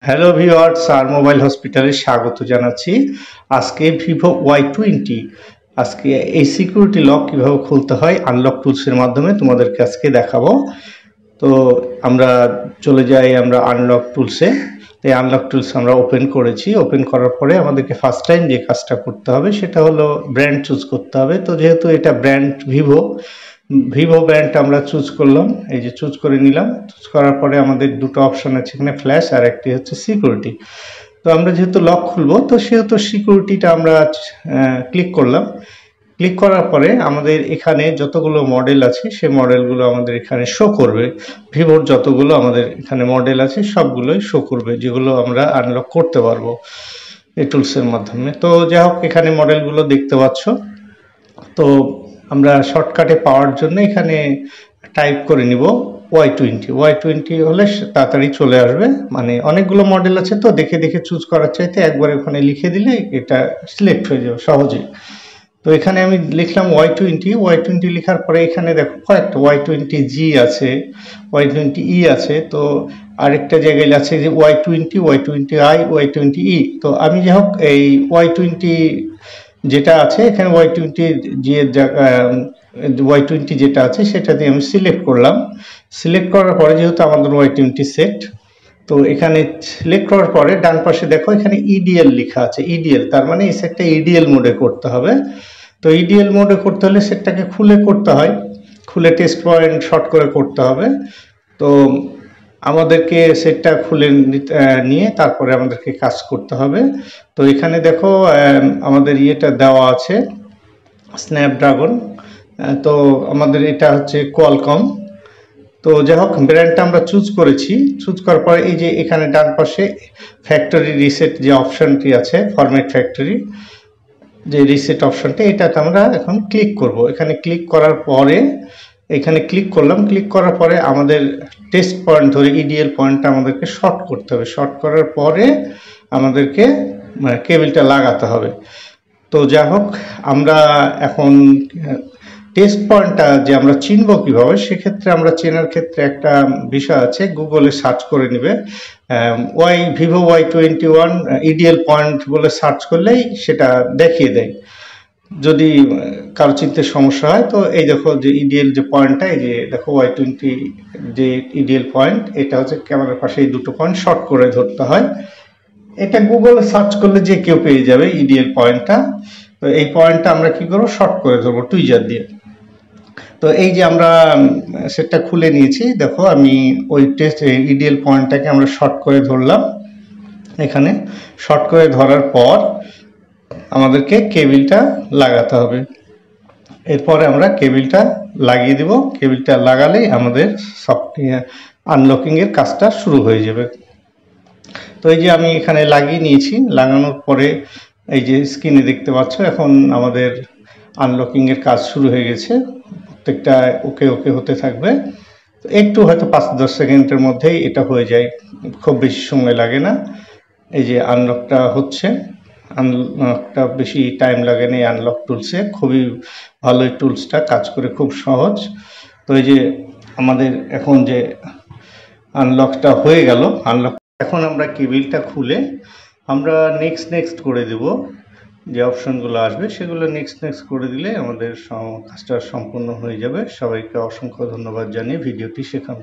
Hello viewers, আর mobile হসপিটালে স্বাগত জানাচ্ছি। আজকে ভিভো Y20 আজকে এই সিকিউরিটি লক কিভাবে খুলতে হয় আনলক টুলসের মাধ্যমে তোমাদেরকে আজকে দেখাবো। তো আমরা চলে যাই আমরা আনলক টুলসে। এই আনলক টুলস আমরা ওপেন করেছি। ওপেন করার পরে আমাদেরকে ফার্স্ট টাইম যে কাজটা করতে হবে সেটা হলো ব্র্যান্ড চুজ করতে হবে। তো যেহেতু এটা ব্র্যান্ড ভিভো ব্র্যান্ড আমরা চুজ করলাম, এই যে চুজ করে নিলাম। চুজ করার পরে আমাদের দুটো অপশন আছে এখানে, ফ্ল্যাশ আর একটি হচ্ছে সিকিউরিটি। তো আমরা যেহেতু লক খুলবো তো সেহেতু সিকিউরিটিটা আমরা ক্লিক করলাম। ক্লিক করার পরে আমাদের এখানে যতগুলো মডেল আছে সেই মডেলগুলো আমাদের এখানে শো করবে। ভিভোর যতগুলো আমাদের এখানে মডেল আছে সবগুলোই শো করবে, যেগুলো আমরা আনলক করতে পারবো এই টুলসের মাধ্যমে। তো যাই হোক, এখানে মডেলগুলো দেখতে পাচ্ছ। তো আমরা শর্টকাটে পাওয়ার জন্য এখানে টাইপ করে নিব Y20 হলে তাড়াতাড়ি চলে আসবে। মানে অনেকগুলো মডেল আছে তো দেখে দেখে চুজ করার চাইতে একবার ওখানে লিখে দিলে এটা সিলেক্ট হয়ে যাবে সহজেই। তো এখানে আমি লিখলাম Y20 লেখার পরে এখানে দেখো কয়েকটা Y20G আছে, Y20E আছে। তো আরেকটা জায়গায় আছে যে Y20I, Y20E। তো আমি যাই হোক এই Y20 যেটা আছে এখানে Y20 যেটা আছে সেটা দিয়ে আমি সিলেক্ট করলাম। সিলেক্ট করার পরে যেহেতু আমাদের Y20 সেট, তো এখানে সিলেক্ট করার পরে ডান পাশে দেখো এখানে ইডিএল লেখা আছে। ইডিএল তার মানে এই সেটটা ইডিএল মোডে করতে হবে। তো ইডিএল মোডে করতে হলে সেটটাকে খুলে করতে হয়, খুলে টেস্ট পয়েন্ট শর্ট করে করতে হবে। তো আমাদেরকে সেটটা খুলে নিয়ে তারপরে আমাদেরকে কাজ করতে হবে। তো এখানে দেখো আমাদের ইয়েটা দেওয়া আছে স্ন্যাপড্রাগন। তো আমাদের এটা হচ্ছে কোয়ালকম। তো যাই হোক, ব্র্যান্ডটা আমরা চুজ করেছি। চুজ করার পরে এই যে এখানে ডান পাশে ফ্যাক্টরি রিসেট যে অপশনটি আছে, ফরম্যাট ফ্যাক্টরি যে রিসেট অপশনটা, এটাতে আমরা এখন ক্লিক করব। এখানে ক্লিক করার পরে এখানে ক্লিক করলাম। ক্লিক করার পরে আমাদের টেস্ট পয়েন্ট ধরে ইডিএল পয়েন্টটা আমাদেরকে শর্ট করতে হবে। শর্ট করার পরে আমাদেরকে কেবলটা লাগাতে হবে। তো যাই হোক, আমরা এখন টেস্ট পয়েন্টটা যে আমরা চিনব কিভাবে, সেক্ষেত্রে আমরা চেনার ক্ষেত্রে একটা বিষয় আছে, গুগলে সার্চ করে নেবে। ভিভো Y21 ইডিএল পয়েন্ট বলে সার্চ করলেই সেটা দেখিয়ে দেয়। যদি কারো চিনতে সমস্যা হয় তো এই দেখো যে ইডিএল যে পয়েন্টটা, এই যে দেখো Y20 যে ইডিএল পয়েন্ট, এটা হচ্ছে ক্যামেরার পাশে এই দুটো পয়েন্ট শর্ট করে ধরতে হয়। এটা গুগলে সার্চ করলে যে কেউ পেয়ে যাবে ইডিএল পয়েন্টটা। তো এই পয়েন্টটা আমরা কি করবো, শর্ট করে ধরবো টুইজার দিয়ে। তো এই যে আমরা সেটটা খুলে নিয়েছি, দেখো আমি ওই টেস্ট ইডিএল পয়েন্টটাকে আমরা শর্ট করে ধরলাম। এখানে শর্ট করে ধরার পর আমাদেরকে কেবিলটা লাগাতে হবে। এরপরে আমরা কেবিলটা লাগিয়ে দেব। কেবিলটা লাগালেই আমাদের আনলকিংয়ের কাজটা শুরু হয়ে যাবে। তো এই যে আমি এখানে লাগিয়ে নিয়েছি। লাগানোর পরে এই যে স্ক্রিনে দেখতে পাচ্ছ এখন আমাদের আনলকিংয়ের কাজ শুরু হয়ে গেছে। প্রত্যেকটা ওকে ওকে হতে থাকবে। তো একটু হয়তো 5-10 সেকেন্ডের মধ্যেই এটা হয়ে যায়, খুব বেশি সময় লাগে না। এই যে আনলকটা হচ্ছে, আনলকটা বেশি টাইম লাগে না। আনলক টুলসে খুবই ভালো, এই টুলসটা কাজ করে খুব সহজ। তো এই যে আমাদের এখন যে আনলকটা হয়ে গেল, আনলক এখন আমরা কেবিলটা খুলে আমরা নেক্সট করে দেব। যে অপশনগুলো আসবে সেগুলো নেক্সট করে দিলে আমাদের কাজটা সম্পূর্ণ হয়ে যাবে। সবাইকে অসংখ্য ধন্যবাদ জানিয়ে ভিডিওটি শেখানো